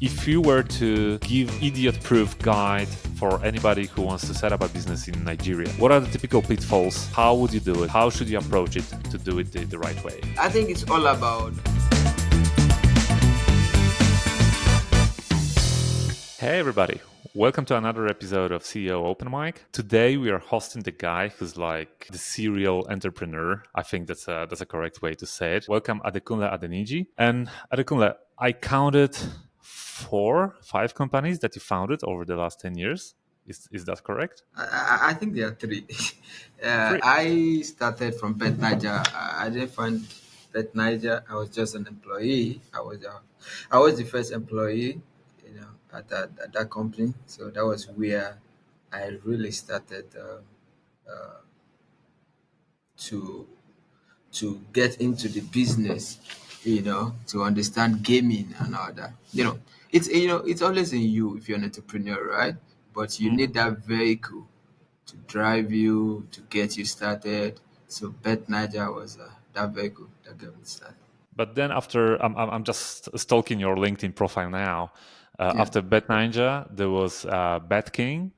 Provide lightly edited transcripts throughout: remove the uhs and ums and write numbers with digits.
If you were to give idiot-proof guide for anybody who wants to set up a business in Nigeria, what are the typical pitfalls? How would you do it? How should you approach it to do it the right way? I think it's all about. Hey everybody, welcome to another episode of CEO Open Mic. Today we are hosting the guy who's like the serial entrepreneur. I think that's a correct way to say it. Welcome Adekunle Adeniji. And Adekunle, I counted 5 companies that you founded over the last 10 years. Is that correct? I think there are three. 3. I started from Bet Niger. I didn't find Bet Niger. I was just an employee. I was the first employee, at that company. So that was where I really started to get into the business. To understand gaming and all that. It's always in you if you're an entrepreneur, right? But you need that vehicle to drive you, to get you started. So Bet Niger was that vehicle that got me started. But then after, I'm just stalking your LinkedIn profile now. Yeah. After Bet Ninja, there was Bet King.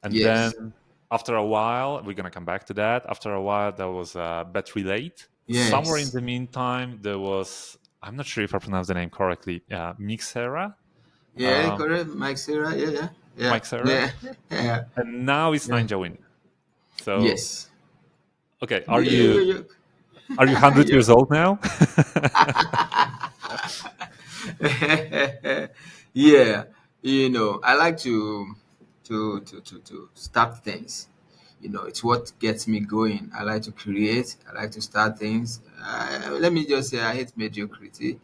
And Yes. then after a while, we're going to come back to that. After a while, there was Bet Relate. Somewhere in Yes. the meantime, there was, I'm not sure if I pronounced the name correctly, Mixera. Yeah, correct. Mike Sarah. Yeah, yeah. Yeah. Mixera. Yeah. Yeah. And now it's Yeah. Ninja Win. So, Yes. okay, You, you, are you 100 you, years old now? yeah. I like to start things. It's what gets me going. I like to create. I like to start things. Let me just say, I hate mediocrity.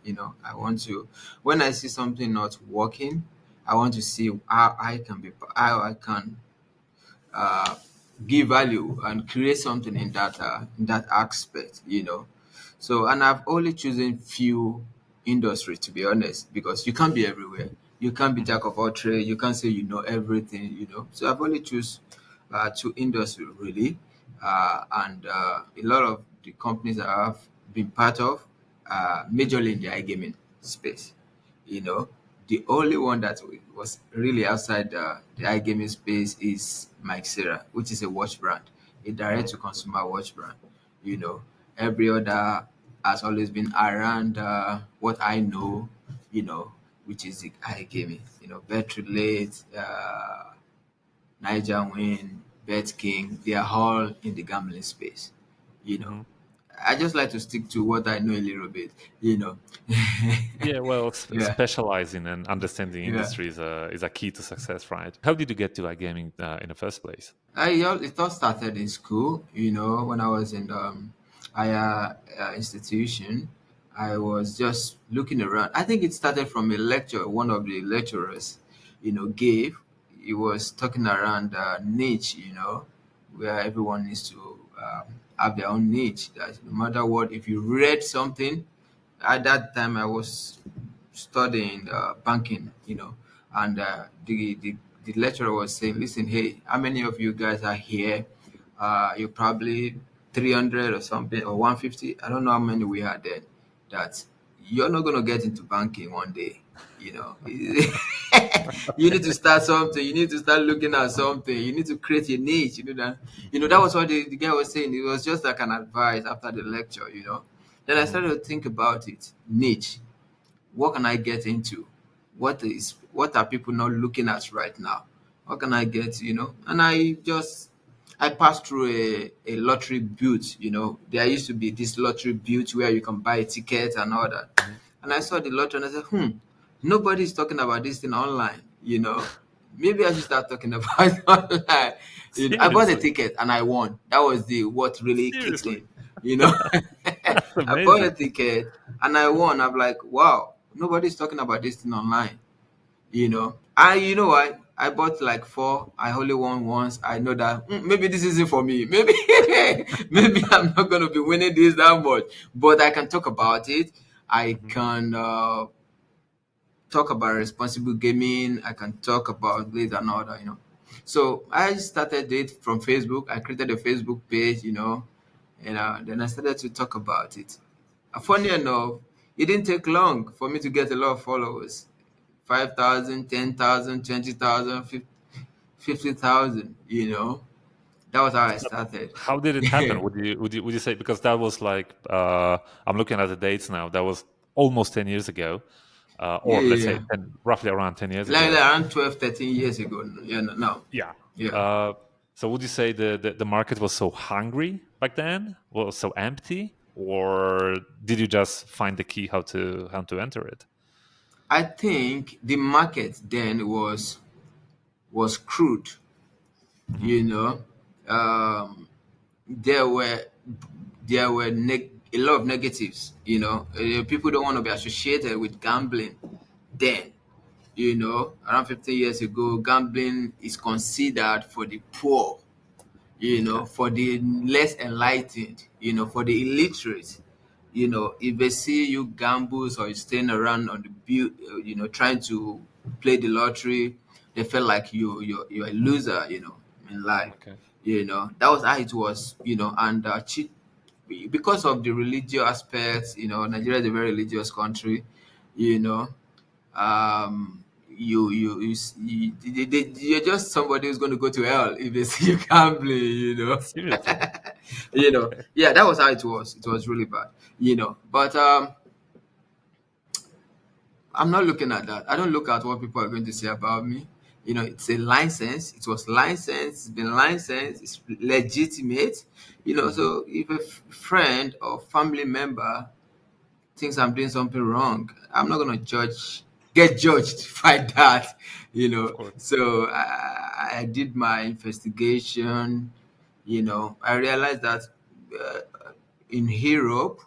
I want to, when I see something not working, I want to see how I can uh, give value and create something in that aspect. So, and I've only chosen few industry, to be honest, because you can't be everywhere. You can't be jack of all trade. You can't say you know everything. So I've only choose two industry really, and a lot of the companies that I've been part of, majorly in the iGaming space. You know, the only one that was really outside the iGaming space is Mike Sarah, which is a watch brand, a direct to consumer watch brand. Every other has always been around what I know, which is the iGaming. Bet Relate, Niger Win, Bet King, they are all in the gambling space. You know, Mhm. I just like to stick to what I know a little bit. You know, Yeah, well, yeah, specializing and understanding yeah. industry is a key to success, right? How did you get to iGaming in the first place? It all started in school. When I was in higher institution, I was just looking around. I think it started from a lecture one of the lecturers, gave. He was talking around niche, where everyone needs to have their own niche. That no matter what, if you read something, at that time I was studying banking, and the lecturer was saying, listen, hey, how many of you guys are here? You're probably 300 or something, or 150. I don't know how many we had then. That you're not going to get into banking one day. You need to start something. You need to start looking at something. You need to create a niche. That was what the guy was saying. It was just like an advice after the lecture. Then I Mhm. started to think about it. Niche. What can I get into? What are people not looking at right now? What can I get? And I passed through a lottery booth. There used to be this lottery booth where you can buy a ticket and all that. Mhm. And I saw the lottery and I said, nobody's talking about this thing online. Maybe I should start talking about it online. I bought a Seriously, ticket and I won. That was the what really kicked seriously, in. You know, that's I bought a amazing. ticket and I won. I'm like, wow, nobody's talking about this thing online. You know what? I bought like four. I only won once. I know that maybe this isn't for me. Maybe maybe I'm not gonna be winning this that much. But I can talk about it. I Mhm. can talk about responsible gaming. I can talk about this and all that. So I started it from Facebook. I created a Facebook page. Then I started to talk about it. Funny enough, it didn't take long for me to get a lot of followers. 5,000, 10,000, 20,000, 50,000. That was how I started. How did it happen? Would you say, because that was like, I'm looking at the dates now. That was almost 10 years ago, Yeah, or let's yeah, say yeah. roughly around 10 years Like ago. around 12, 13 years ago. Yeah, no, no. Yeah. Yeah. Uh, so would you say the market was so hungry back then, was so empty, or did you just find the key how to enter it? I think the market then was crude. Hmm. You know, um, there were a lot of negatives. People don't want to be associated with gambling. Then, around 15 years ago, gambling is considered for the poor, Okay. for the less enlightened, for the illiterate. If they see you gambles or you staying around on the build, trying to play the lottery, they feel like you're a loser, in life. Okay. That was how it was, and because of the religious aspects, Nigeria is a very religious country, you know, you're just somebody who's going to go to hell if they see you gambling, Seriously. Okay. Yeah, that was how it was. It was really bad, but I'm not looking at that. I don't look at what people are going to say about me. It's a license. It was licensed. It's been licensed. It's legitimate. Hmm. So if a friend or family member thinks I'm doing something wrong, I'm not gonna get judged by that. Of course. So I did my investigation. I realized that uh, in Europe,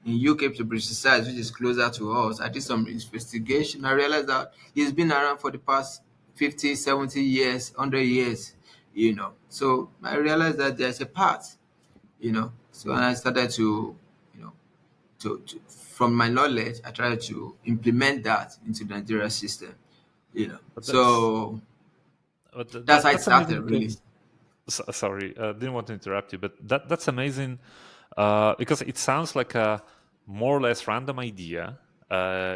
in UK to be precise, which is closer to us, I did some investigation. I realized that it's been around for the past 50, 70 years, 100 years. So I realized that there's a path. So and I started to, you know, from my knowledge, I try to implement that into the Nigeria system. But So that's how it that's amazing started, really. because, sorry, didn't want to interrupt you, but that's amazing, because it sounds like a more or less random idea.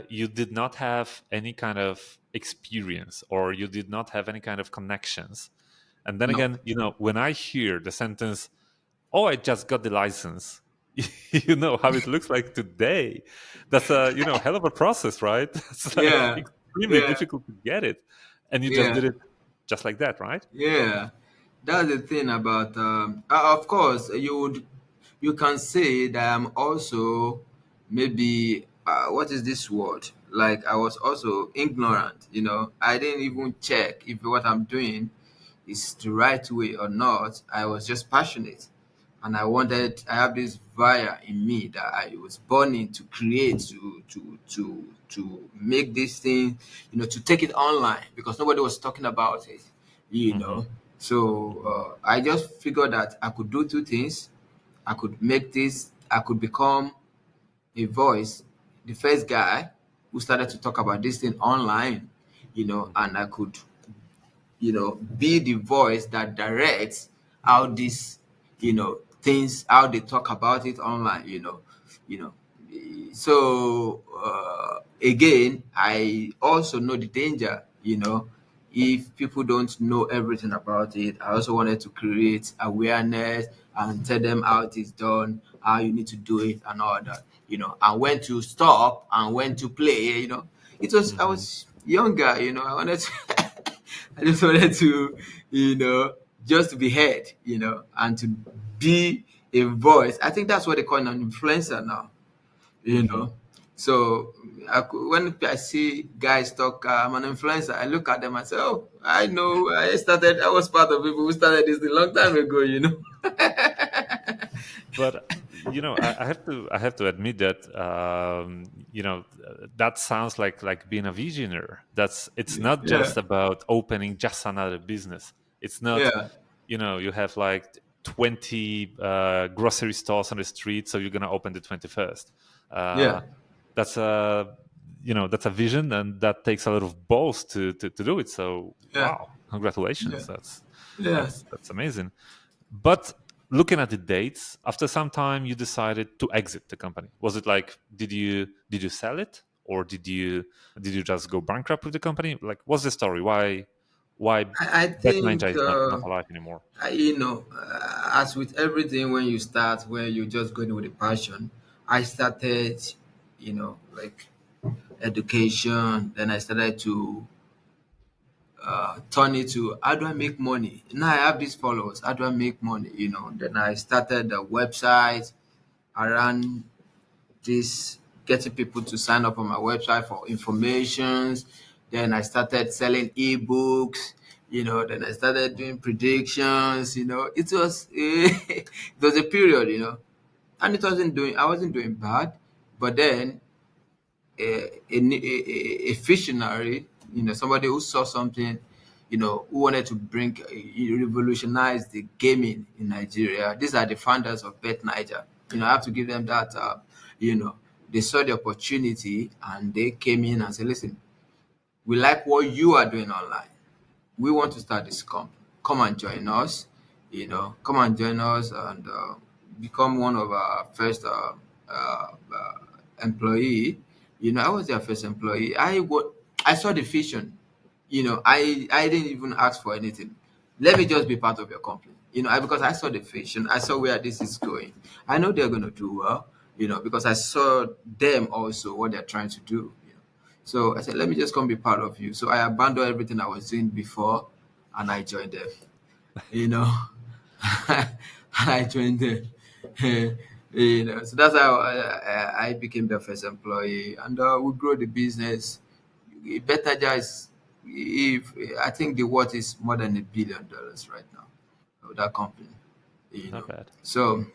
You did not have any kind of experience, or you did not have any kind of connections. And then No. again, when I hear the sentence, "Oh, I just got the license," you know how it looks like today. That's a hell of a process, right? It's like Yeah. extremely Yeah. difficult to get it, and you just Yeah. did it just like that, right? Yeah. That's the thing about. Of course, you can say that I'm also maybe what is this word? Like I was also ignorant. I didn't even check if what I'm doing is the right way or not. I was just passionate, and I have this fire in me that I was burning to create, to make this thing, to take it online because nobody was talking about it, you Hmm. know. So I just figured that I could do two things. I could become a voice, the first guy who started to talk about this thing online, Hmm. and I could be the voice that directs how these things, how they talk about it online, you know so again, I also know the danger, if people don't know everything about it. I also wanted to create awareness and tell them how it is done, how you need to do it and all that, and when to stop and when to play, I Hmm. was younger, I wanted to I just wanted to, just to be heard, and to be a voice. I think that's what they call an influencer now, you Hmm. know. So when I see guys talk, I'm an influencer, I look at them and say, oh, I know, I was part of people who started this a long time ago, But I have to admit that, that sounds like being a visionary. It's not Yeah, just about opening just another business. It's not, yeah, you have like 20 grocery stores on the street, so you're gonna open the 21st. yeah, That's a vision, and that takes a lot of balls to do it. So yeah, wow, yeah, congratulations. That's yeah. that's that's amazing. But looking at the dates, after some time, you decided to exit the company. Was it like, did you sell it, or did you just go bankrupt with the company? Like, what's the story? Why I Bet Ninja think is not alive anymore? as with everything, when you start, when you just going with a passion, I started, like education. Then I started to turn it to how do I make money. Now I have these followers. How do I make money? Then I started the website around this, getting people to sign up on my website for informations. Then I started selling ebooks. Then I started doing predictions. It was it was a period. And I wasn't doing bad, but then a visionary, somebody who saw something, who wanted to bring, revolutionize the gaming in Nigeria. These are the founders of Bet Niger. I have to give them that. You know, they saw the opportunity and they came in and said, "Listen, we like what you are doing online. We want to start this company. Come and join us. Come and join us and become one of our first employee." I was their first employee. I saw the vision. I didn't even ask for anything. Let me just be part of your company. Because I saw the vision. I saw where this is going. I know they're going to do well. Because I saw them also what they're trying to do. So I said, let me just come be part of you. So I abandoned everything I was doing before and I joined them. You know, and I joined them. So that's how I became the first employee, and we grow the business. Better just if I think the worth is more than $1 billion right now of that company. Not bad. So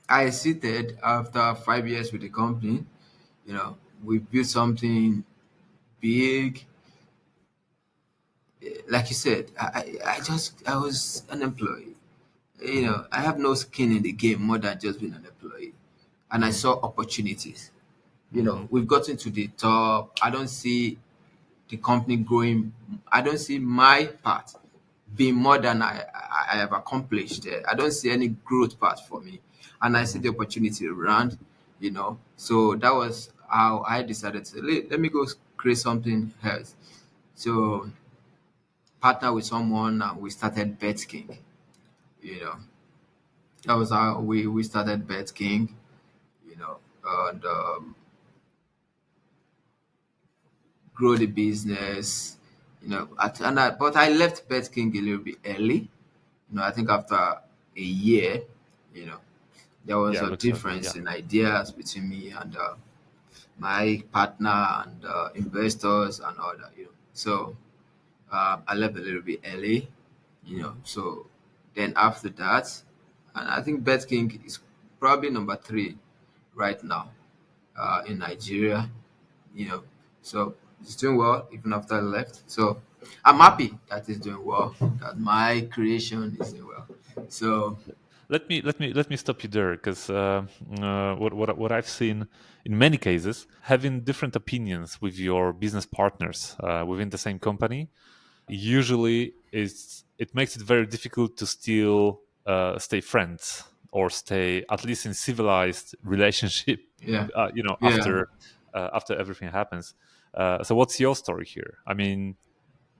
I exited after 5 years with the company. We built something big. Like you said, I was an employee. I have no skin in the game more than just being an employee. And I saw opportunities. Hmm. We've gotten to the top. I don't see the company growing. I don't see my part being more than I have accomplished. I don't see any growth path for me. And I see Hmm. the opportunity around, So that was how I decided to let me go create something else. So partner with someone and we started Bet King. You know, that was how we started Bet King. You know, and grow the business. But I left Bet King a little bit early. I think after a year, you know, there was Yeah, a looks like it. difference Yeah. in ideas between me and my partner and investors and all that. So I left a little bit early. So then after that, and I think Bet King is probably number three right now in Nigeria. you know. So it's doing well even after I left. So I'm happy that it's doing well, that my creation is doing well. So Let me stop you there, because what I've seen in many cases, having different opinions with your business partners within the same company usually is it makes it very difficult to still stay friends or stay at least in civilized relationship. yeah, yeah. After everything happens. So what's your story here? I mean,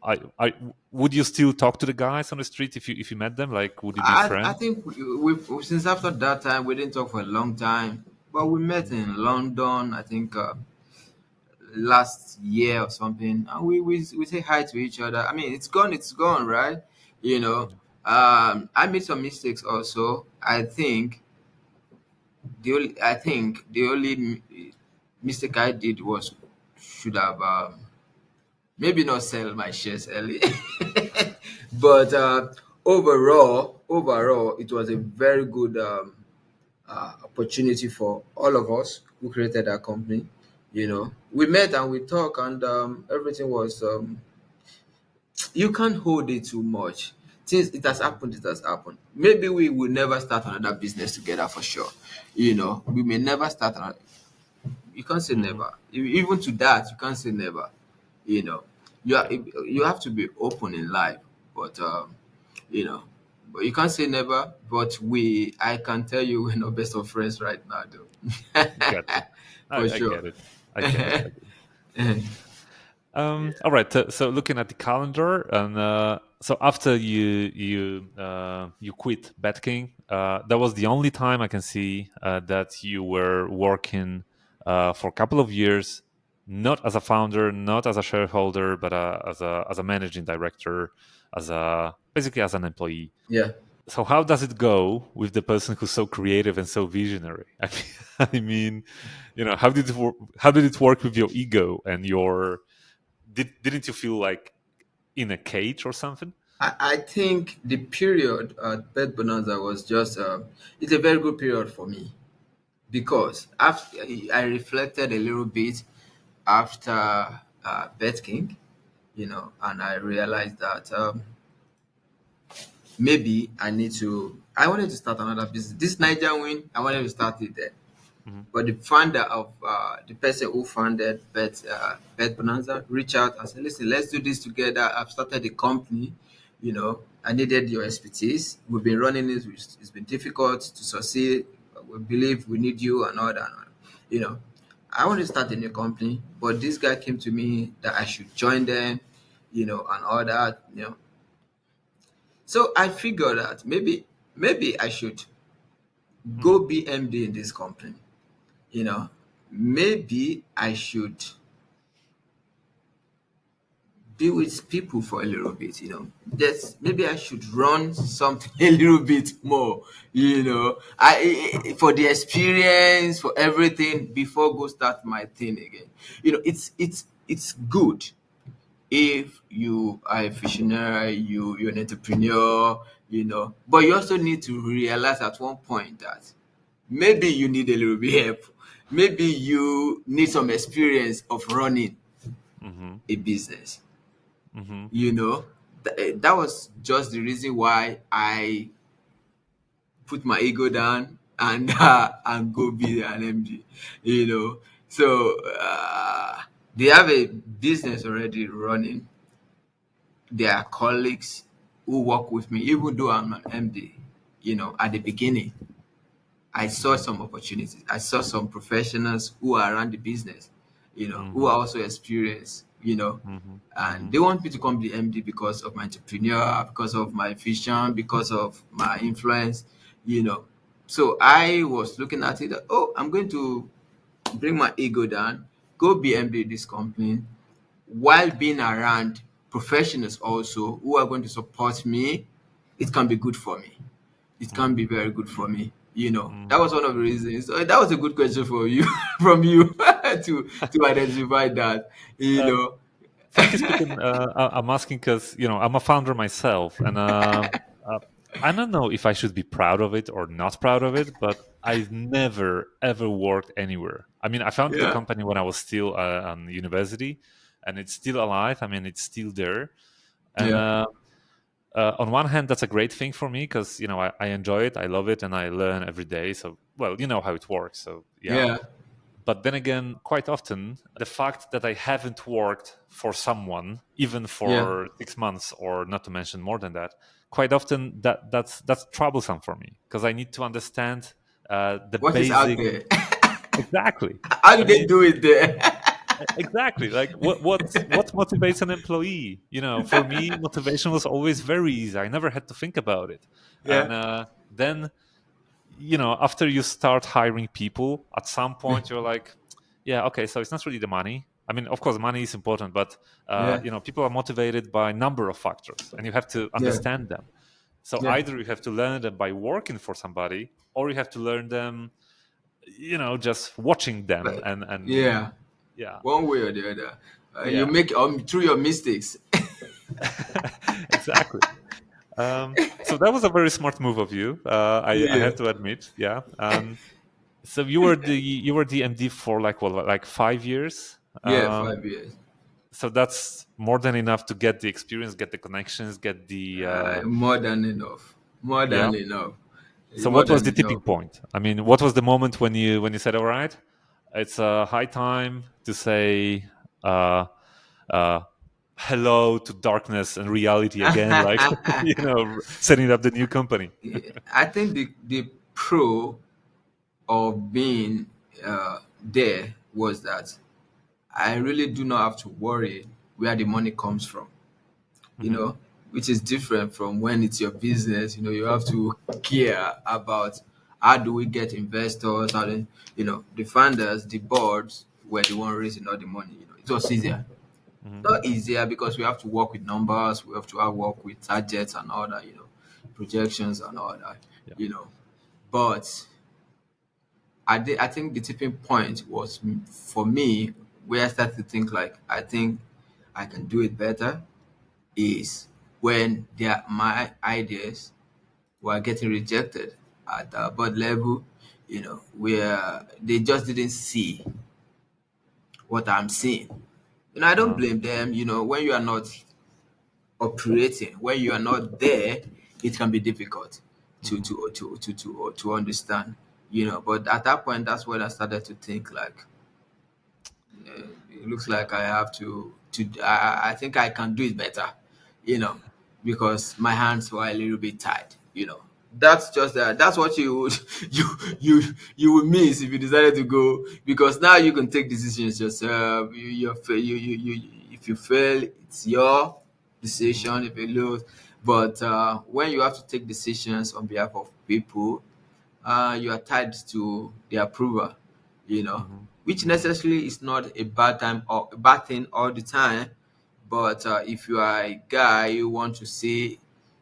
I would you still talk to the guys on the street if you met them? Like, would you be I friends? think we since after that time we didn't talk for a long time, but we met in London. I think last year or something, and we say hi to each other. I mean, it's gone, right? I made some mistakes also. I think the only mistake I did was should have maybe not sell my shares early, but overall, it was a very good opportunity for all of us who created our company. We met and we talked, and everything was. You can't hold it too much. Since it has happened, it has happened. Maybe we will never start another business together for sure. We may never start another. You can't say Hmm. never. Even to that, you can't say never. You know, Yeah. you have to be open in life, but you know, but you can't say never. But I can tell you, we're not best of friends right now, though. Gotcha. I, For I sure. get it. I get it. I get it. All right. So looking at the calendar, and so after you quit betking, that was the only time I can see that you were working for a couple of years, not as a founder, not as a shareholder, but as a managing director, as a basically as an employee. Yeah. So how does it go with the person who's so creative and so visionary? I mean, how did it work with your ego and your didn't you feel like in a cage or something? I think the period at Bed Bonanza was just, it's a very good period for me because after I reflected a little bit after Bet King, and I realized that maybe I wanted to start another business. This Niger win, I wanted to start it there. Hmm. But the founder of the person who founded Bet Bonanza reached out and said, "Listen, let's do this together. I've started the company. I needed your expertise. We've been running it. It's been difficult to succeed. We believe we need you and all that. And all that." You know, I want to start a new company, but this guy came to me that I should join them. And all that. So I figured that maybe I should go Hmm. be MD in this company. you know Maybe I should be with people for a little bit. That's maybe I should run something a little bit more. For the experience, for everything, before go start my thing again. It's good if you are a visionary, you're an entrepreneur. But you also need to realize at one point that maybe you need a little bit help. Maybe you need some experience of running Hmm. a business. Hmm. That was just the reason why I put my ego down and and go be an MD. So they have a business already running. There are colleagues who work with me, even though I'm an MD. At the beginning, I saw Hmm. some opportunities. I saw some professionals who are around the business, who Hmm. are also experienced, Hmm. and Hmm. they want me to come be MD because of my entrepreneur, because of my vision, because of my influence, you know. So I was looking at it. Oh, I'm going to bring my ego down, go be MD in this company, while being around professionals also who are going to support me. It can be good for me. It can be Hmm. very good for me. That Hmm. was one of the reasons. So that was a good question for you, from you, to identify that. You Uh, know, Frankly speaking, I'm asking because I'm a founder myself, and uh, I don't know if I should be proud of it or not proud of it. But I've never ever worked anywhere. I mean, I founded the yeah, company when I was still on university, and it's still alive. I mean, it's still there. And yeah, on one hand, that's a great thing for me because I enjoy it, I love it, and I learn every day. So, well, you know how it works. So, yeah. yeah, But then again, quite often, the fact that I haven't worked for someone, even yeah. for 6 months, or not to mention more than that, quite often that's troublesome for me because I need to understand the What is out basic. there? Exactly. How do I they mean, do it there? exactly. Like what motivates an employee? For me, motivation was always very easy. I never had to think about it, Yeah, and then after you start hiring people, at some yeah, point you're like, yeah, okay, so it's not really the money. I mean, of course, money is important, but yeah, people are motivated by a number of factors, and you have to yeah, understand them. So yeah. either you have to learn them by working for somebody, or you have to learn them, just watching them, But and yeah, yeah. one way or the other, you Yeah. make through your mistakes. Exactly. So that was a very smart move of you. I Yeah, have to admit. Yeah. So you were the MD for like what, like 5 years. yeah. 5 years. So that's more than enough to get the experience, get the connections, get the More than enough. More yeah. than enough. So More what was than the tipping enough. point? I mean, what was the moment when you said, "All right, it's a high time to say uh, uh, hello to darkness and reality again," like setting up the new company. I think the pro of being there was that. I really do not have to worry where the money comes from, you Mm-hmm. know, which is different from when it's your business. You have to care about how do we get investors, the funders, the boards were the one raising all the money. It was easier. Mm-hmm. Not easier because we have to work with numbers, we have to work with targets and all that, projections and all that, Yeah. you know. But I think the tipping point was for me where I started to think like I think I can do it better is when my ideas were getting rejected at the board level, where they just didn't see what I'm seeing. I don't Uh, blame them. When you are not operating, when you are not there, it can be difficult to mm-hmm. to to to to understand. But at that point, that's when I started to think like, it looks Yeah. like I have I think I can do it better, you know, because my hands were a little bit tied. That's just that's what you would you would miss if you decided to go, because now you can take decisions yourself. If you fail, it's your Mm-hmm. decision. If you lose, but when you have to take decisions on behalf of people, you are tied to the approval, Mm-hmm. which Mm-hmm. necessarily is not a bad time or a bad thing all the time. But if you are a guy, you want to see,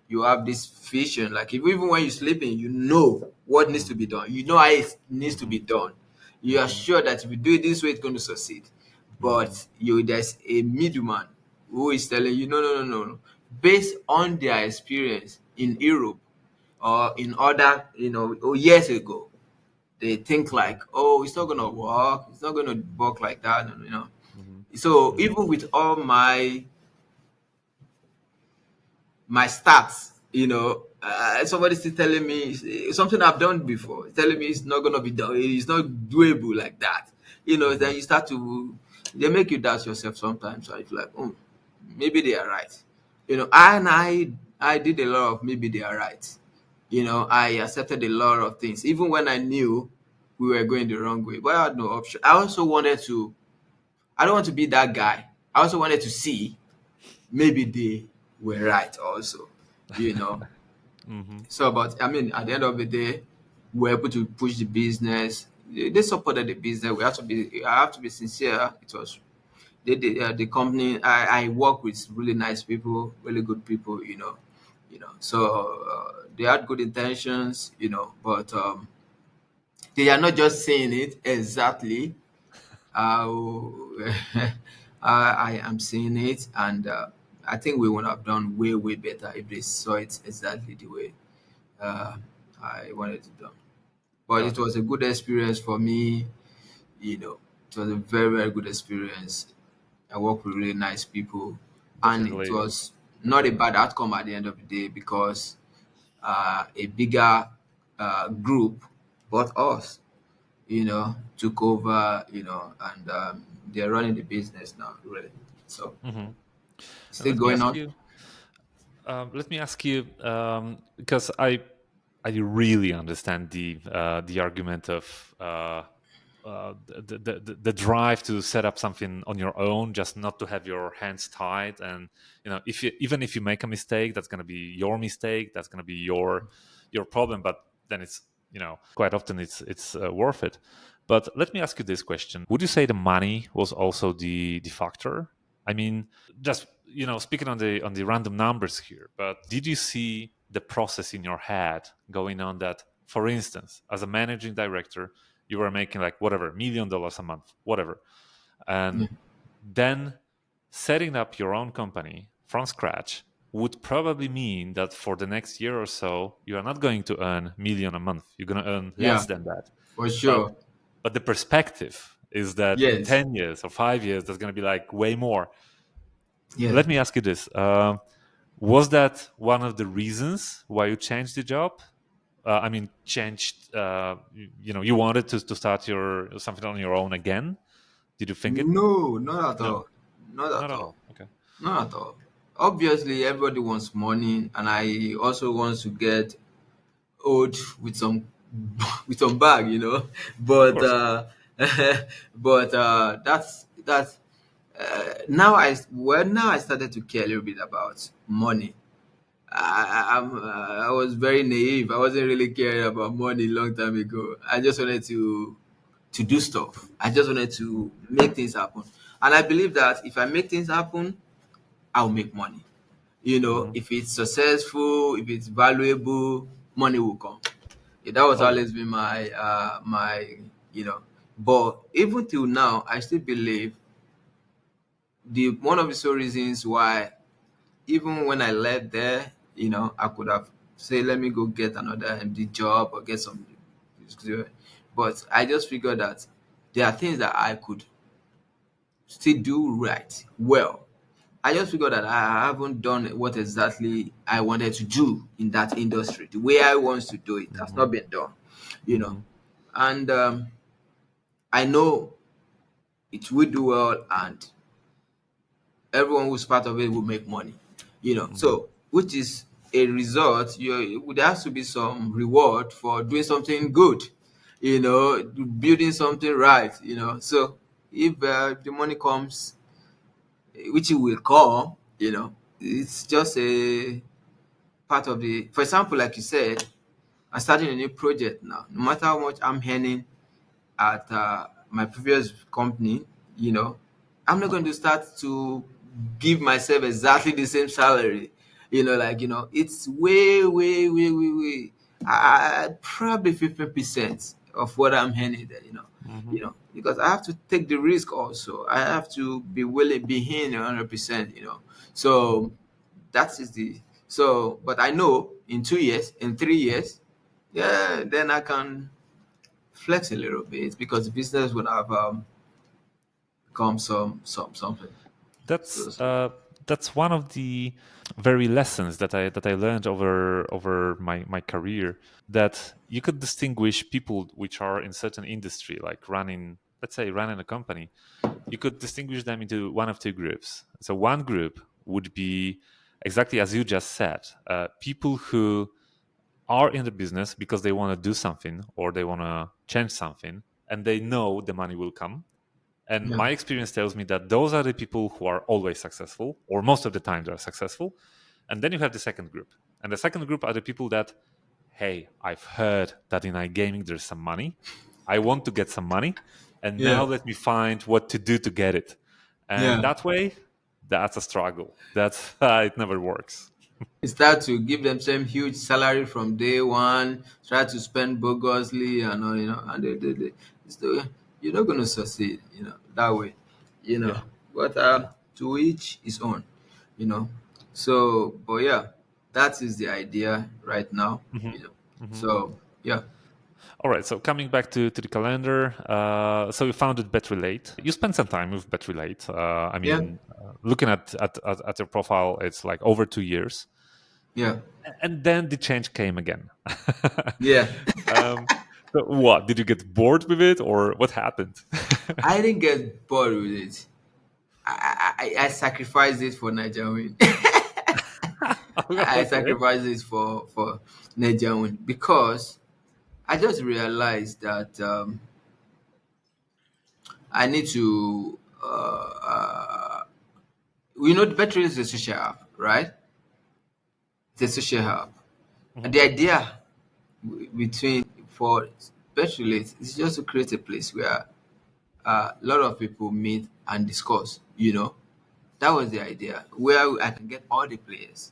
you have this vision, like even when you're sleeping, you know what needs to be done, you know how it needs to Mm-hmm. be done. You are Mm-hmm. sure that if you do it this way, it's going to succeed. Mm-hmm. But there's a middleman who is telling you, no, no, no, no, no. Based on their experience in Europe or in other, years ago, they think like, oh, it's not gonna work. It's not gonna work like that. Mm-hmm. So Mm-hmm. even with all my stats, somebody's still telling me something I've done before, telling me it's not gonna be done. It's not doable like that. Mm-hmm. Then you start to they make you doubt yourself sometimes. So I feel like, oh, maybe they are right. And I did a lot of maybe they are right. I accepted a lot of things, even when I knew we were going the wrong way. But I had no option. I also wanted to. I don't want to be that guy. I also wanted to see maybe they were right also. You know. Mm-hmm. So, but I mean, at the end of the day, we were able to push the business. They supported the business. We have to be. I have to be sincere. It was the company. I work with really nice people, really good people. So they had good intentions. But they are not just saying it exactly how I am seeing it, and I think we would have done way way better if they saw it exactly the way uh, I wanted to do. But Got it it. was a good experience for me. It was a very very good experience. I worked with really nice people, and it Definitely. was not a bad outcome at the end of the day because a bigger group bought us, took over, and they're running the business now, really. So, Mm-hmm. And still going on. let me ask you, because I really understand the argument of the drive to set up something on your own, just not to have your hands tied. And if you even if you make a mistake, that's going to be your mistake. That's going to be your problem. But then it's quite often it's worth it. But let me ask you this question: would you say the money was also the factor? I mean, just speaking on the random numbers here, but did you see the process in your head going on that, for instance, as a managing director, you were making like whatever $1 million a month, whatever, Yeah. and then setting up your own company from scratch would probably mean that for the next year or so you are not going to earn million a month, you're going to earn Yeah, less than that. for but sure. but the perspective is that in Yes. 10 years or 5 years there's going to be like way more. Yeah. Let me ask you this: was that one of the reasons why you changed the job? I mean, changed. You wanted to start your something on your own again. Did you think it? No, not at No, all. Not not at at all. all. Okay. Not at all. Obviously, everybody wants money, and I also want to get old with some bag. Of But course. but that's that. Now I started to care a little bit about money. I was very naive. I wasn't really caring about money a long time ago. I just wanted to do stuff. I just wanted to make things happen. And I believe that if I make things happen, I'll make money. Hmm. If it's successful, if it's valuable, money will come. Yeah, that was Oh yeah. always been my you know. But even till now, I still believe the one of the sole reasons why even when I left there, I could have say, let me go get another MD job or get some, but I just figured that there are things that I could still do right well. I just figured that I haven't done what exactly I wanted to do in that industry. The way I want to do it has Hmm. not been done, you know. Hmm. And I know it will do well, and everyone who's part of it will make money, Hmm. so which is a result. There has to be some reward for doing something good, building something right, so if the money comes, which it will come, it's just a part of the, for example, like you said, I'm starting a new project now. No matter how much I'm earning at my previous company, you know, I'm not going to start to give myself exactly the same salary. It's way, way, way, way, way. Probably 50% of what I'm earning there. Hmm. Because I have to take the risk also. I have to be willing, be in 100%. So that is the so. But I know in 2 years, in 3 years, yeah, then I can flex a little bit because the business would have become something. That's So, so uh, that's one of the very lessons that I learned over my career, that you could distinguish people which are in certain industry, like running, let's say running a company. You could distinguish them into one of two groups. So one group would be exactly as you just said, people who are in the business because they want to do something or they want to change something, and they know the money will come. And yeah, my experience tells me that those are the people who are always successful, or most of the time they're successful. And then you have the second group. And the second group are the people that, hey, I've heard that in iGaming there's some money. I want to get some money. And now yeah, let me find what to do to get it. And yeah. that way, that's a struggle. That's it never works. Start to give them some huge salary from day one. Try to spend bogusly and all, and they still, you're not going to succeed, that way, you Yeah. know. But Yeah. to each his own, you know. So, but yeah, that is the idea right now, Hmm. you know. Hmm. So yeah, All right. So coming back to the calendar, so you founded Bet Relate. You spent some time with Bet Relate. I yeah, mean, looking at your profile, it's like over 2 years, yeah, and then the change came again. yeah. um, so what? Did you get bored with it, or what happened? I didn't get bored with it. I sacrificed it for Nigerian. I Okay. sacrificed it for Nigerian because I just realized that I need to. The battery is a social app, right? It's a social app. And Hmm. the idea between for battery is just to create a place where a lot of people meet and discuss. That was the idea, where I can get all the players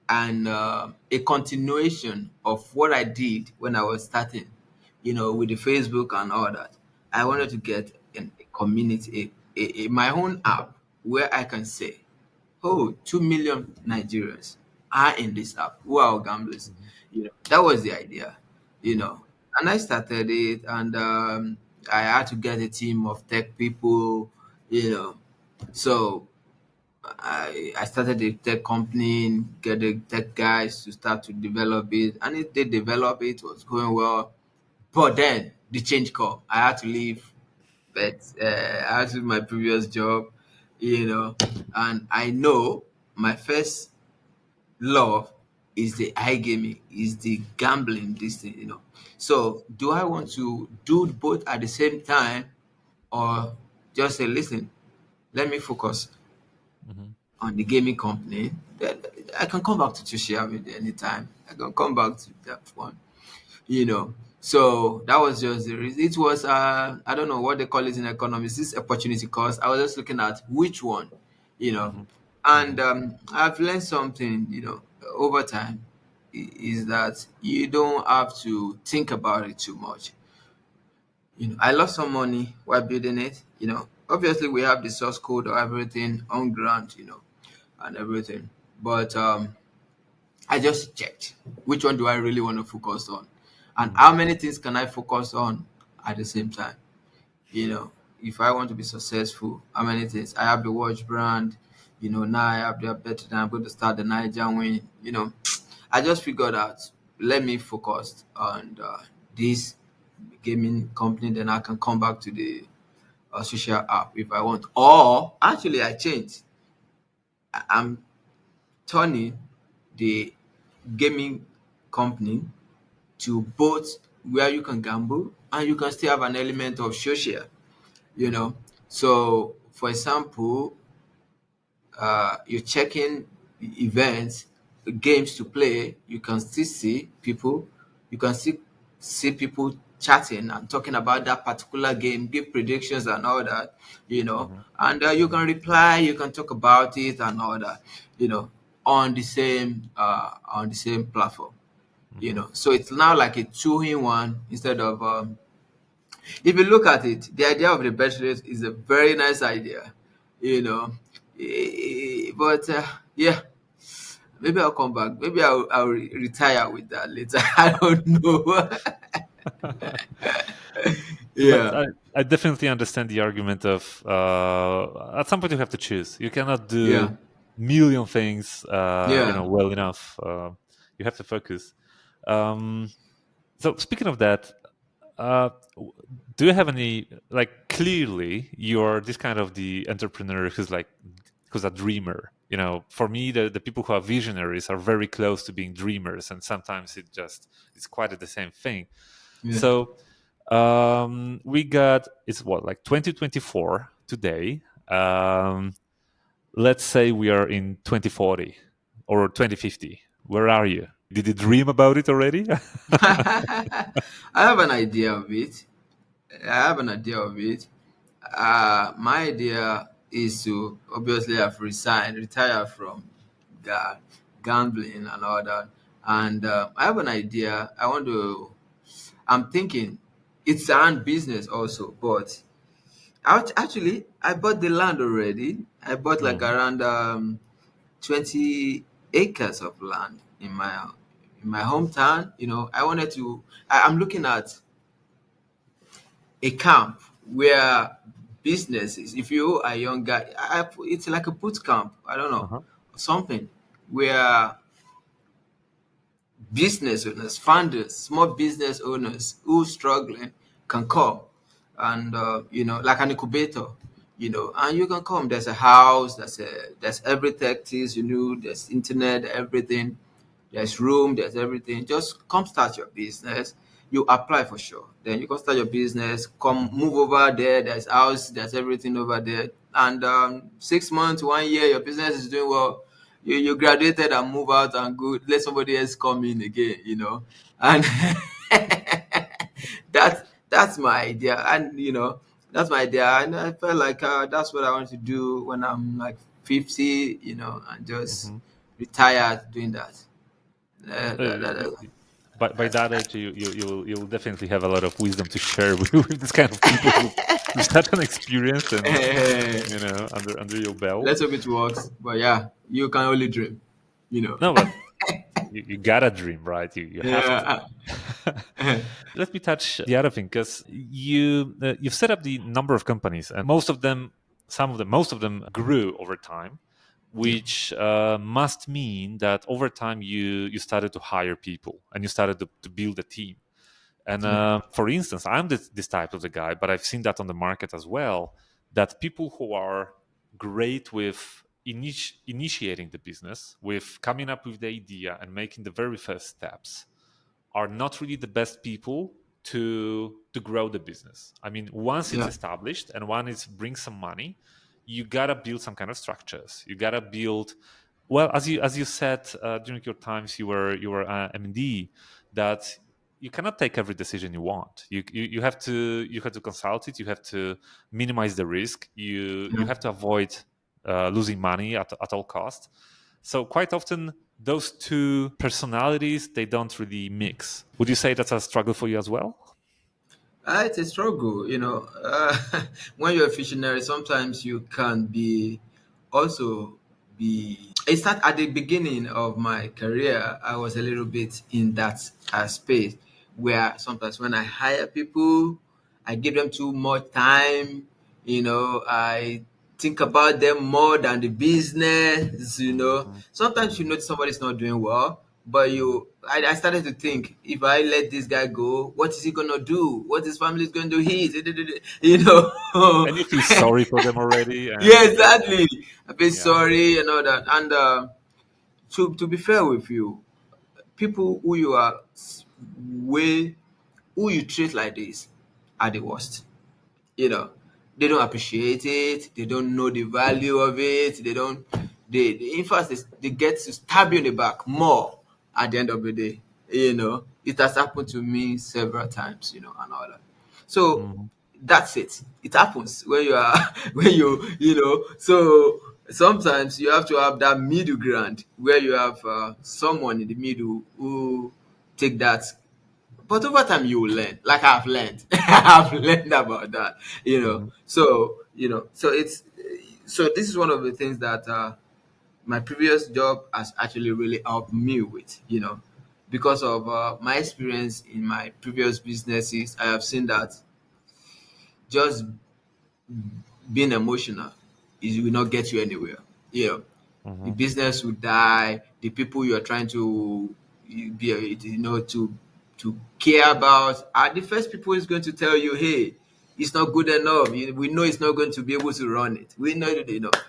and a continuation of what I did when I was starting, with the Facebook and all that. I wanted to get a community, my own app where I can say, oh, 2 million Nigerians are in this app who are gamblers. That was the idea, and I started it, and I had to get a team of tech people, you know. So I started a tech company, get the tech guys to start to develop it, and it did develop it, was going well. But then the change come. I had to leave, but I had to leave my previous job, and I know my first love is the iGaming, is the gambling, this thing. So do I want to do both at the same time, or just say, listen? let me focus Hmm. on the gaming company. Then I can come back to social media anytime. I can come back to that one, you know. So that was just the reason. It was I don't know what they call it in economics, this opportunity cost. I was just looking at which one, you know. Hmm. And Hmm. I've learned something, over time, is that you don't have to think about it too much. I lost some money while building it. Obviously we have the source code or everything on ground, and everything. But I just checked which one do I really want to focus on, and how Hmm. many things can I focus on at the same time. You know, if I want to be successful, how many things? I have the watch brand. Now I have the better than I'm going to start the Niger win. I just figured out, let me focus on this gaming company, then I can come back to the social app if I want. Or actually, I changed. I'm turning the gaming company to both where you can gamble and you can still have an element of social, you Hmm. know. So, for example, you're checking events, games to play, you can still see people, you can still see people chatting and talking about that particular game, give predictions and all that, Hmm. and you Hmm. can reply, you can talk about it and all that, you know, on the same platform. Hmm. So it's now like a two-in-one instead of if you look at it, the idea of the birth rate is a very nice idea, you know. But yeah, maybe I'll come back. Maybe I'll retire with that later. I don't know. But Yeah, I definitely understand the argument of at some point you have to choose. You cannot yeah, do million things, yeah, well enough. You have to focus. Um, so speaking of that, uh, w- do you have any, like, clearly you're this kind of the entrepreneur who's a dreamer. For me, the people who are visionaries are very close to being dreamers, and sometimes it's quite the same thing. yeah. So we got, it's what, like 2024 today. Let's say we are in 2040 or 2050. Where are you? Did you dream about it already? I have an idea of it. I have an idea of it. My idea is to obviously have resigned, retire from ga- gambling and all that. And I have an idea. I'm thinking it's around business also, but actually, I bought the land already. I bought like Mhm. around 20 acres of land in my hometown. I wanted to. I'm looking at a camp where businesses, if you are a young guy, it's like a boot camp, I don't know, Uh-huh. something where business owners, founders, small business owners who struggling can come and like an incubator, and you can come. There's a house, there's every tech things there's internet, everything. There's room, there's everything. Just come start your business. You apply for sure. Then you can start your business. Come Mhm. move over there. There's house, there's everything over there. And 6 months, 1 year, your business is doing well. You graduated and move out and go. Let somebody else come in again. And that's my idea. And that's my idea. And I felt like that's what I want to do when I'm like 50. And just Mhm. retire doing that. Uh, by that age, you'll definitely have a lot of wisdom to share with this kind of people with such an experience and Eh, under your belt. let's hope it works. But yeah, you can only dream. No, but you gotta dream, right? You have to. Yeah. Let me touch the other thing, because you've set up the number of companies, and most of them grew over time, Yeah. which must mean that over time you started to hire people and you started to build a team. And Yeah. for instance, I'm this type of the guy, but I've seen that on the market as well. That people who are great with initiating the business, with coming up with the idea and making the very first steps, are not really the best people to grow the business. I mean, once it's Yeah. established and once it brings some money, you gotta build some kind of structures. You gotta build, well, as you said during your times you were MD, that you cannot take every decision you want. You have to consult it. You have to minimize the risk. You Yeah. have to avoid losing money at all cost. So quite often those two personalities, they don't really mix. Would you say that's a struggle for you as well? It's a struggle, when you're a visionary, sometimes you can be also be. It start at the beginning of my career. I was a little bit in that space where sometimes when I hire people, I give them too much time. I think about them more than the business. Hmm. Sometimes you Hmm. notice somebody's not doing well, but I started to think, if I let this guy go, what is he gonna do? What his family is going to eat? And you feel sorry for them already, Yeah, and exactly. I feel yeah. sorry and all that. And to be fair with you, people who you are way who you treat like this are the worst. you know they don't appreciate it, they don't know the value of it, they in fact they get to stab you in the back more at the end of the day. It has happened to me several times, and all that. So Hmm. that's it happens when you are when so sometimes you have to have that middle ground where you have someone in the middle who take that, but over time you will learn. Like I've learned, I've learned about that. Hmm. So this is one of the things that my previous job has actually really helped me with. Because of my experience in my previous businesses, I have seen that just being emotional is will not get you anywhere. The Hmm. business will die. The people you are trying to to care about are the first people who's going to tell you, "Hey, it's not good enough. We know it's not going to be able to run it. We know that,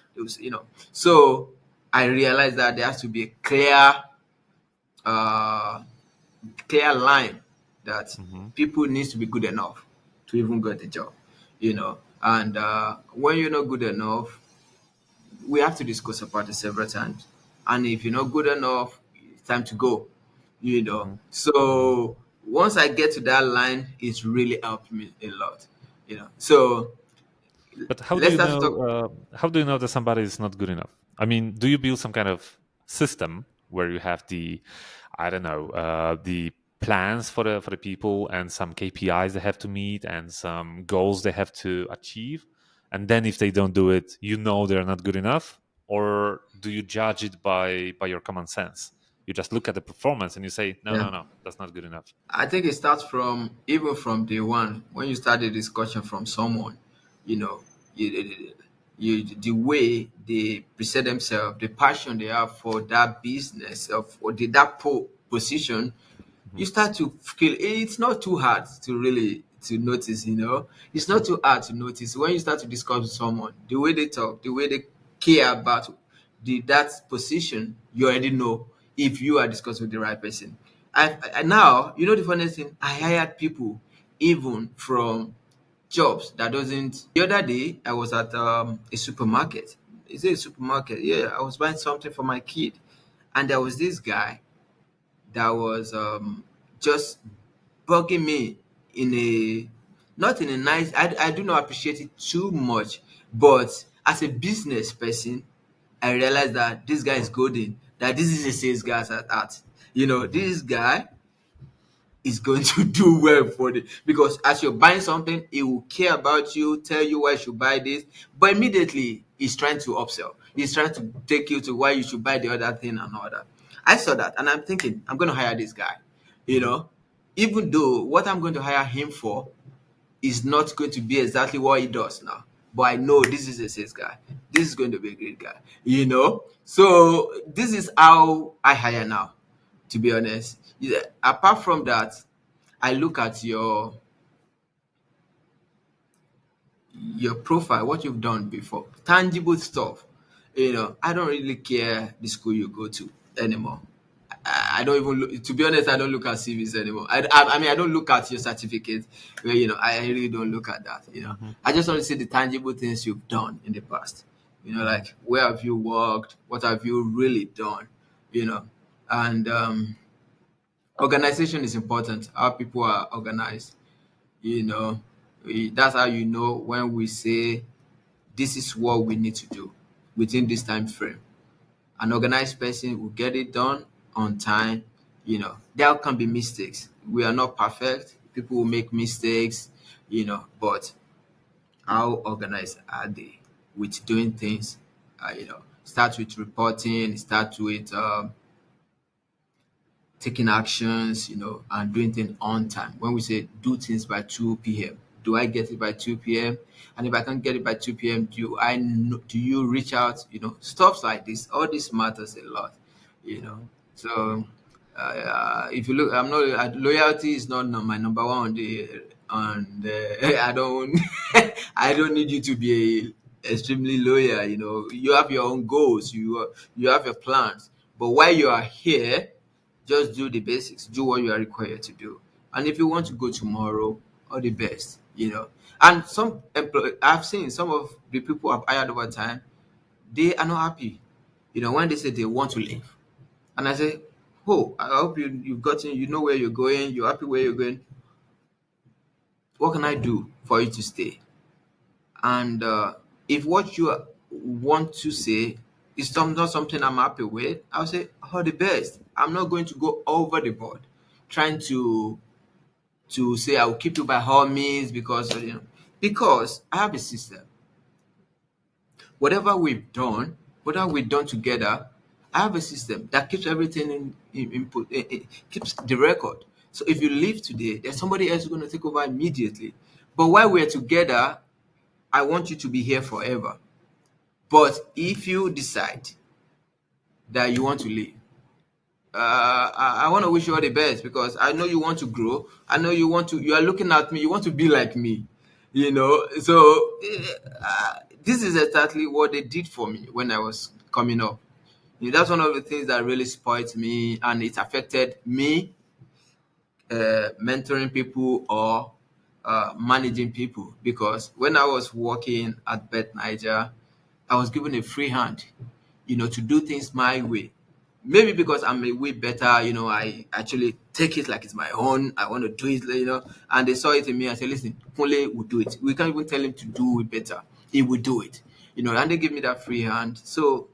So I realized that there has to be a uh, clear line that Hmm. people needs to be good enough to even get the job. And when you're not good enough, we have to discuss about it several times. And if you're not good enough, it's time to go. Hmm. Hmm. So once I get to that line, it's really helped me a lot. So But how do let's you start to know? talk. How do you know that somebody is not good enough? I mean, do you build some kind of system where you have I don't know, the plans for the people and some KPIs they have to meet and some goals they have to achieve, and then if they don't do it, you know they're not good enough, or do you judge it by your common sense? You just look at the performance and you say, no, Yeah. no, no, that's not good enough. I think it starts from even from day one when you start the discussion from someone, you know, you, the way they present themselves, the passion they have for that business of or that position, Hmm. you start to feel it's not too hard to really to notice. It's Hmm. not too hard to notice when you start to discuss with someone, the way they talk, the way they care about that position. You already know if you are discussing with the right person. I now, the funniest thing, I hired people even from jobs that doesn't. The other day I was at a supermarket. Is it a supermarket? Yeah, I was buying something for my kid, and there was this guy that was just bugging me in a not in a nice. I do not appreciate it too much, but as a business person, I realized that this guy is golden, that this is a sales guy at heart. Hmm. This guy is going to do well for it, because as you're buying something, he will care about you, tell you why you should buy this, but immediately he's trying to upsell. He's trying to take you to why you should buy the other thing and all that. I saw that and I'm thinking, I'm going to hire this guy, you Hmm. know, even though what I'm going to hire him for is not going to be exactly what he does now. But I know this is a sales guy. This is going to be a great guy. So this is how I hire now, to be honest. Yeah, apart from that, I look at your profile, what you've done before, tangible stuff. I don't really care the school you go to anymore. I don't even look, to be honest, I don't look at CVs anymore. I mean, I don't look at your certificate. Where, I really don't look at that. Hmm. I just want to see the tangible things you've done in the past. Hmm. Like, where have you worked? What have you really done? You know, and organization is important. How people are organized. You know, that's how you know when we say this is what we need to do within this time frame. An organized person will get it done on time. There can be mistakes. We are not perfect. People will make mistakes, but how organized are they with doing things? Start with reporting, start with taking actions, and doing things on time. When we say do things by 2 p.m., do I get it by 2 p.m.? And if I can't get it by 2 p.m., do you reach out? Stuff like this. All this matters a lot, you know. Hmm. So if you look, I'm not loyalty is not my number one on the I don't I don't need you to be extremely loyal. You have your own goals, you have your plans, but while you are here, just do the basics, do what you are required to do. And if you want to go tomorrow, all the best. And I've seen some of the people I've hired over time, they are not happy, when they say they want to leave. And I say, oh, I hope you've gotten, where you're going, you're happy where you're going. What can I do for you to stay? And if what you want to say is not something I'm happy with, I'll say, all the best. I'm not going to go over the board trying to say I will keep you by all means because I have a system. Whatever we've done, whatever we've done together, I have a system that keeps everything in input, it keeps the record. So if you leave today, there's somebody else who's going to take over immediately. But while we're together, I want you to be here forever. But if you decide that you want to leave, I want to wish you all the best because I know you want to grow. I know you are looking at me, you want to be like me, So this is exactly what they did for me when I was coming up. That's one of the things that really spoiled me and it affected me mentoring people or managing people because when I was working at Bet Niger, I was given a free hand, to do things my way. Maybe because I'm a way better, I actually take it like it's my own. I want to do it. And they saw it in me and said, listen, Kunle will do it. We can't even tell him to do it better. He will do it. And they give me that free hand. So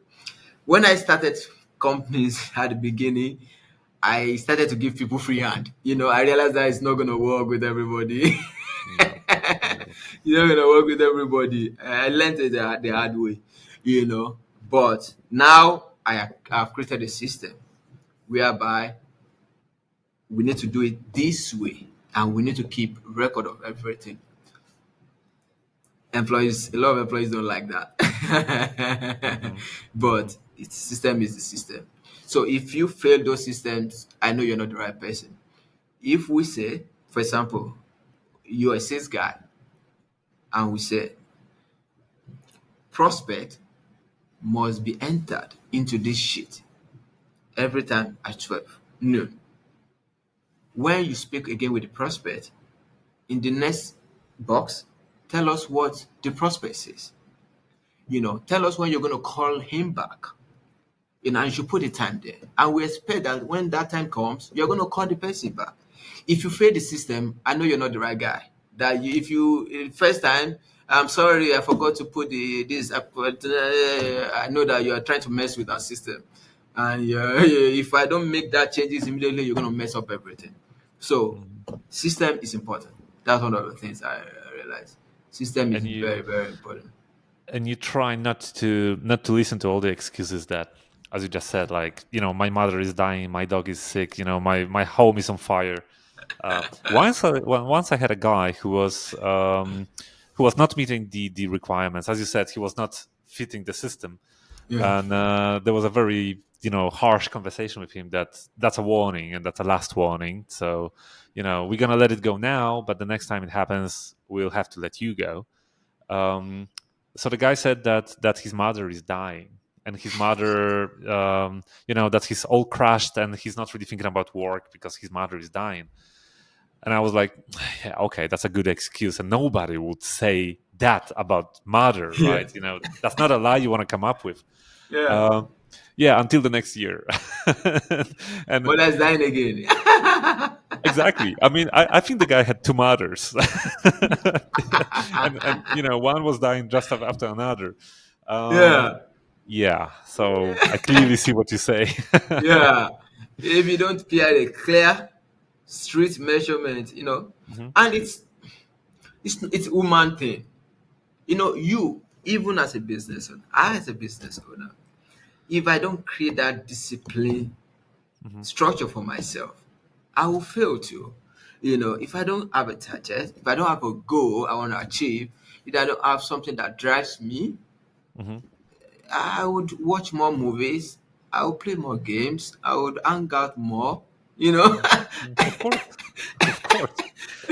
when I started companies at the beginning, I started to give people free hand. I realized that it's not gonna work with everybody. No. It's not gonna work with everybody. I learned it the hard way, you know. But now have created a system whereby we need to do it this way, and we need to keep record of everything. A lot of employees don't like that, Hmm. but its system is the system. So if you fail those systems, I know you're not the right person. If we say, for example, you're a sales guy, and we say prospect must be entered into this sheet every time at 12 noon. When you speak again with the prospect, in the next box, tell us what the prospect says. Tell us when you're going to call him back. And you should put the time there. And we expect that when that time comes, you're going to call the person back. If you fail the system, I know you're not the right guy. If you first time, I'm sorry, I forgot to put this. But I know that you are trying to mess with our system, and if I don't make that changes immediately, you're going to mess up everything. So, Hmm. system is important. That's one of the things I realized. System is And very, very important. you try not to listen to all the excuses that, as you just said, like, my mother is dying, my dog is sick, my home is on fire. Once I had a guy who was not meeting the requirements. As you said, he was not fitting the system, Yeah. and there was a very harsh conversation with him that that's a warning and that's a last warning. So we're gonna let it go now, but the next time it happens, we'll have to let you go. um, so the guy said that his mother is dying, and his mother, that he's all crashed and he's not really thinking about work because his mother is dying. And I was like, yeah, okay, that's a good excuse. And nobody would say that about mother, Yeah. right? That's not a lie you want to come up with. Yeah. Uh, yeah, until the next year. And Mother's dying again. exactly. I mean, I think the guy had two mothers, and one was dying just after another. Um, Yeah. yeah, so I clearly see what you say. Yeah. If you don't clear a clear street measurement, Mhm, and it's woman thing. You even as a business owner, I as a business owner, if I don't create that discipline mhm, structure for myself, I will fail to. If I don't have a target, if I don't have a goal I want to achieve, if I don't have something that drives me, mhm. I would watch more movies, I would play more games, I would hang out more, you know. Mm, mm. Of course, of course.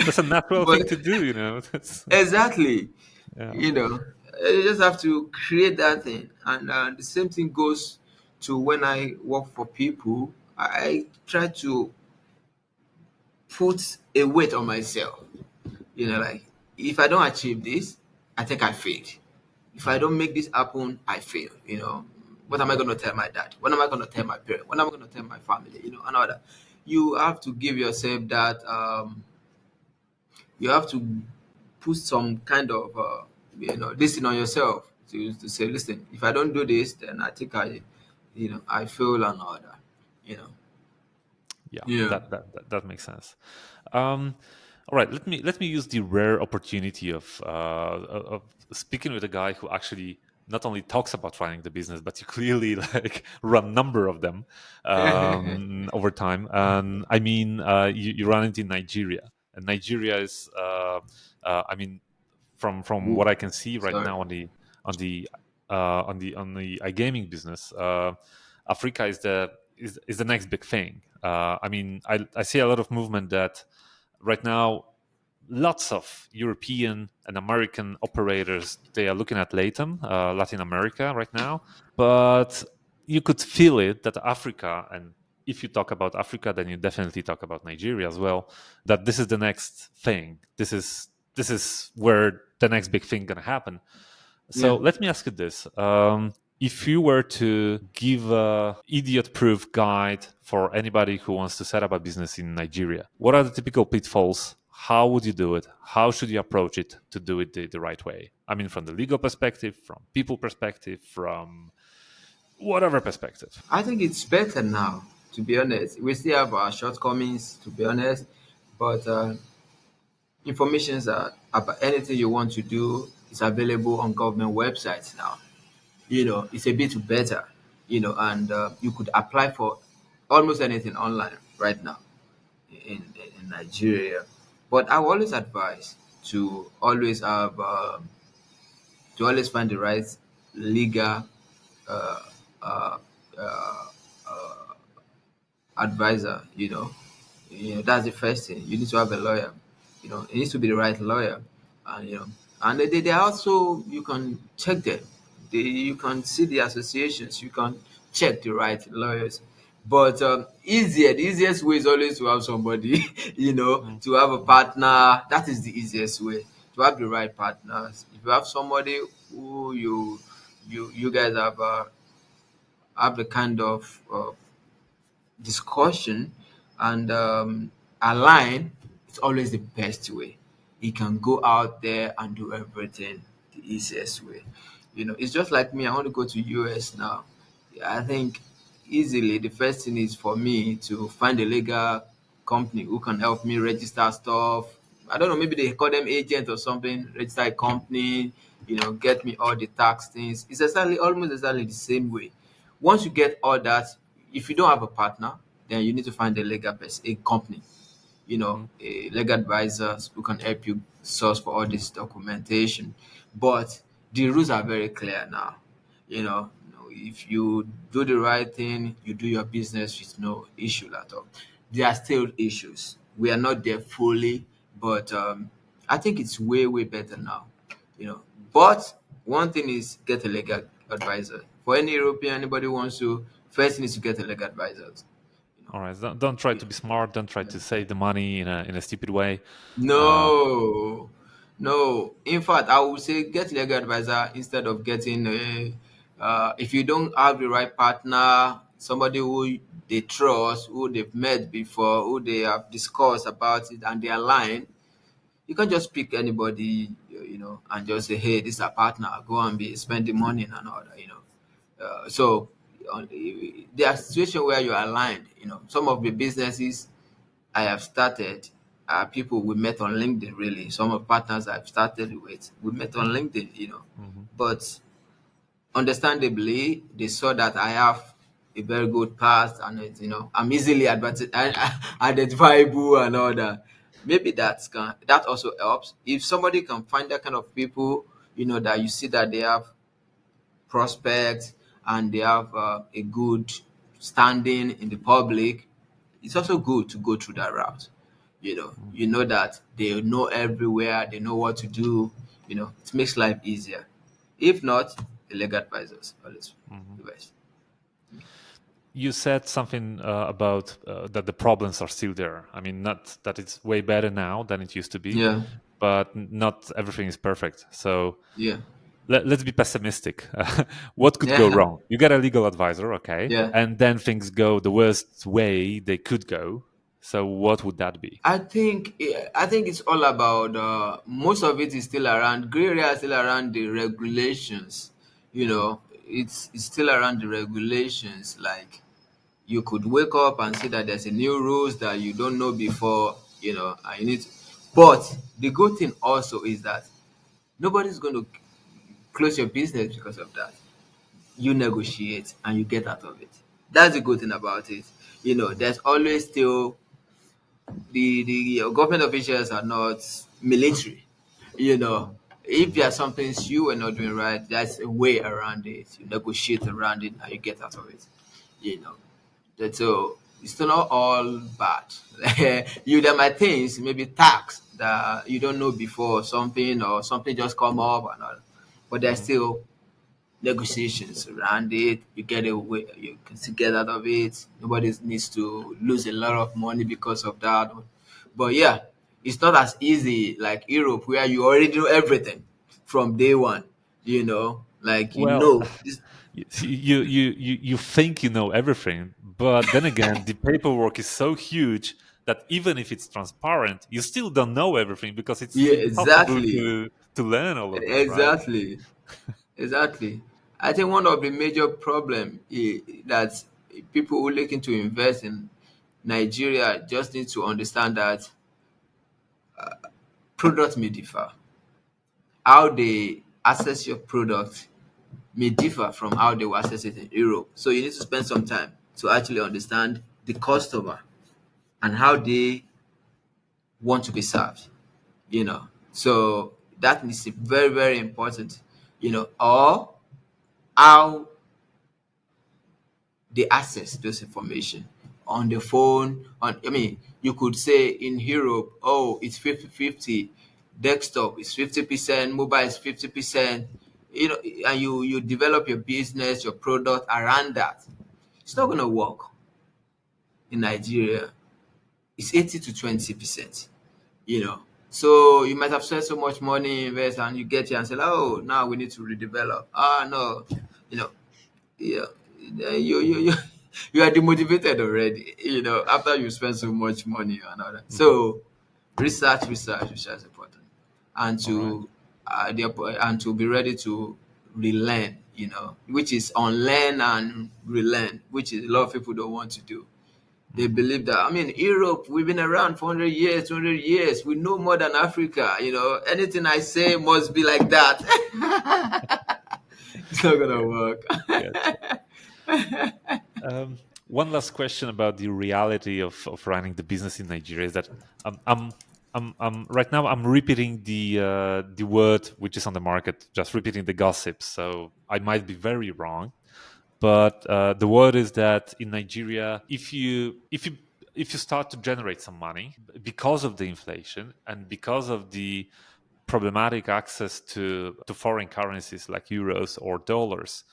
That's a natural But thing to do. That's exactly, yeah. you know, you just have to create that thing. And the same thing goes to when I work for people. I try to put a weight on myself. Like if I don't achieve this, I think I failed. If I Mhm, don't make this happen, I fail. What am I mhm. going to tell my dad? What am I going to tell my parents? What am I going to tell my family? And all that. You have to give yourself that. You have to put some kind of listen on yourself to say, listen, if I don't do this, then I think I fail and all that. You know. Yeah, Yeah. that makes sense. Um, all right, let me use the rare opportunity of speaking with a guy who actually not only talks about running the business, but you clearly like run number of them over time. And I mean, you run it in Nigeria, and Nigeria is, I mean, from Woo. what I can see right Sorry. now on the on the iGaming business, Africa is the next big thing. I mean, I see a lot of movement that right now lots of European and American operators they are looking at Latin America right now, but you could feel it that Africa, and if you talk about Africa, then you definitely talk about Nigeria as well. That this is the next thing. This is where the next big thing gonna happen. Yeah. So let me ask you this: if you were to give a idiot-proof guide for anybody who wants to set up a business in Nigeria, what are the typical pitfalls? How would you do it? How should you approach it to do it the right way? I mean, from the legal perspective, from people perspective, from whatever perspective. I think it's better now, to be honest. We still have our shortcomings, to be honest, but information about anything you want to do is available on government websites now. It's a bit better, and you could apply for almost anything online right now in Nigeria. But I will always advise to always have to always find the right legal uh, uh, uh, advisor. That's the first thing. You need to have a lawyer. It needs to be the right lawyer, and they also, you can check them. You can see the associations. You can check the right lawyers. But the easiest way is always to have somebody, Mhm, to have a mhm, partner. That is the easiest way to have the right partners. If you have somebody who you guys have the kind of discussion and align, it's always the best way. You can go out there and do everything the easiest way. It's just like me. I want to go to US now. I think easily the first thing is for me to find a legal company who can help me register stuff. I don't know, maybe they call them agent or something, register a company, get me all the tax things. It's almost exactly the same way. Once you get all that, if you don't have a partner, then you need to find a legal person, a company, mhm, a legal advisors who can help you source for all this documentation. But the rules are very clear now. If you do the right thing, you do your business with no issue at all. There are still issues. We are not there fully, but I think it's way, way better now. But one thing is get a legal advisor For any European, anybody wants to, first needs to get a legal advisors. You know, All right. Don't try yeah. to be smart. Don't try to save the money in a stupid way. Uh, No, no. In fact, I would say get legal advisor instead of getting a. If you don't have the right partner, somebody who they trust, who they've met before, who they have discussed about it, and they align, you can't just pick anybody, and just say, "Hey, this is a partner. Go and be spending money and all that." So there are situations where you're aligned. Some of the businesses I have started are people we met on LinkedIn, really. Some of partners I've started with, we met on LinkedIn. mhm, But understandably, they saw that I have a very good past and I'm easily identifiable and all that. Maybe that also helps. If somebody can find that kind of people, that you see that they have prospects and they have a good standing in the public, it's also good to go through that route. mhm, You know that they know everywhere, they know what to do. It makes life easier. If not, the legal advisors always mhm. the best. You said something about that the problems are still there. I mean, not that it's way better now than it used to be, Yeah, but not everything is perfect. So yeah, let's be pessimistic. What could go yeah, wrong? You get a legal advisor, okay, yeah. and then things go the worst way they could go. So what would that be? I think it's all about most of it is still around gray area, is still around the regulations. Hmm. It's still around the regulations. Like, you could wake up and see that there's a new rules that you don't know before, and you need to, but the good thing also is that nobody's going to close your business because of that. You negotiate and you get out of it. That's the good thing about it. There's always still the government officials are not military. If there are some things you were not doing right, that's a way around it. You negotiate around it and you get out of it. you know so it's still not all bad. There might things, maybe tax that you don't know before, something or something just come up and all, but there's Hmm. still negotiations around it. You get away, you can still get out of it. Nobody needs to lose a lot of money because of that. But yeah, it's not as easy like Europe, where you already know everything from day one. Like, Well, this. you think you know everything, but then again, the paperwork is so huge that even if it's transparent, you still don't know everything because it's Yeah, impossible exactly. to learn all of that, right? Exactly. Exactly. I think one of the major problem that people who looking to invest in Nigeria just need to understand that products may differ. How they access your product may differ from how they will access it in Europe. So you need to spend some time to actually understand the customer and how they want to be served. So that is very, very important. Or how they access those information on the phone. You could say in Europe, oh, it's 50-50, desktop is 50%, mobile is 50%. And you develop your business, your product around that. It's not Hmm. going to work in Nigeria. It's 80 to 20%. So you might have spent so much money invest, and you get here and say, oh, now we need to redevelop. No. you know yeah, you you are demotivated already. After you spend so much money and all that. Hmm. So research is important, and All right. and to be ready to relearn. Which is unlearn and relearn, which is a lot of people don't want to do. They Hmm. believe that, Europe, we've been around for 100 years, 200 years. We know more than Africa. Anything I say must be like that. It's not gonna Yeah, work. gotcha. One last question about the reality of running the business in Nigeria is that um, I'm, right now I'm repeating the word which is on the market, just repeating the gossip. So I might be very wrong, but the word is that in Nigeria, if you start to generate some money because of the inflation and because of the problematic access to foreign currencies like euros or dollars,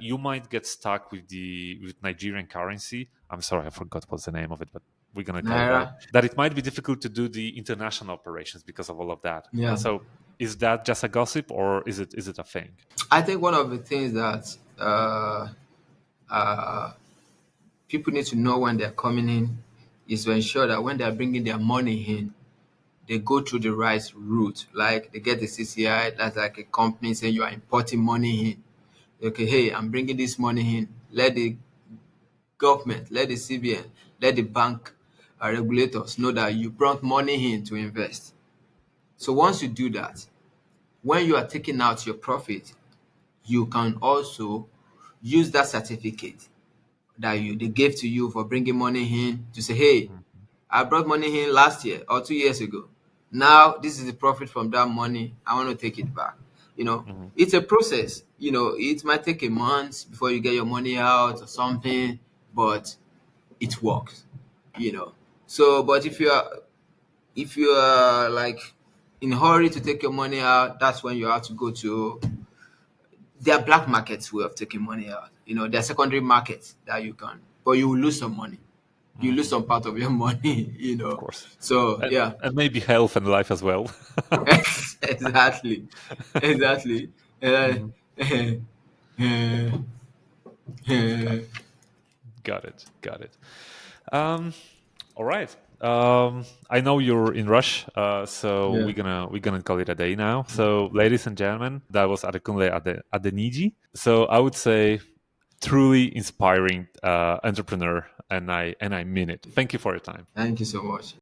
you might get stuck with the with Nigerian currency. I'm sorry, I forgot what's the name of it, but we're gonna call it Naira. that it might be difficult to do the international operations because of all of that. Yeah. So is that just a gossip, or is it a thing? I think one of the things that uh, people need to know when they're coming in is to ensure that when they're bringing their money in, they go through the right route. Like they get the CCI, that's like a company saying you are importing money in. Okay, hey, I'm bringing this money in. Let the government, let the CBN, let the bank regulators know that you brought money in to invest. So once you do that, when you are taking out your profit, you can also use that certificate that you they gave to you for bringing money in to say, hey, Mhm, I brought money in last year or 2 years ago. Now this is the profit from that money. I want to take it back. You know, mhm, it's a process. You know, it might take a month before you get your money out or something, but it works. You know. So, but if you are like in a hurry to take your money out, that's when you have to go to there are black markets way of taking money out. You know, there are secondary markets that you can, but you will lose some money. You lose mhm. some part of your money, you Of know. course, So yeah, and maybe health and life as well. exactly, exactly. Uh, Mhm. uh, Got, uh, got it. Got it. Um, all right. I know you're in rush, so yeah. we're gonna call it a day now. So, ladies and gentlemen, that was Adekunle Adeniji. So, I would say truly inspiring entrepreneur, and I mean it. Thank you for your time. Thank you so much.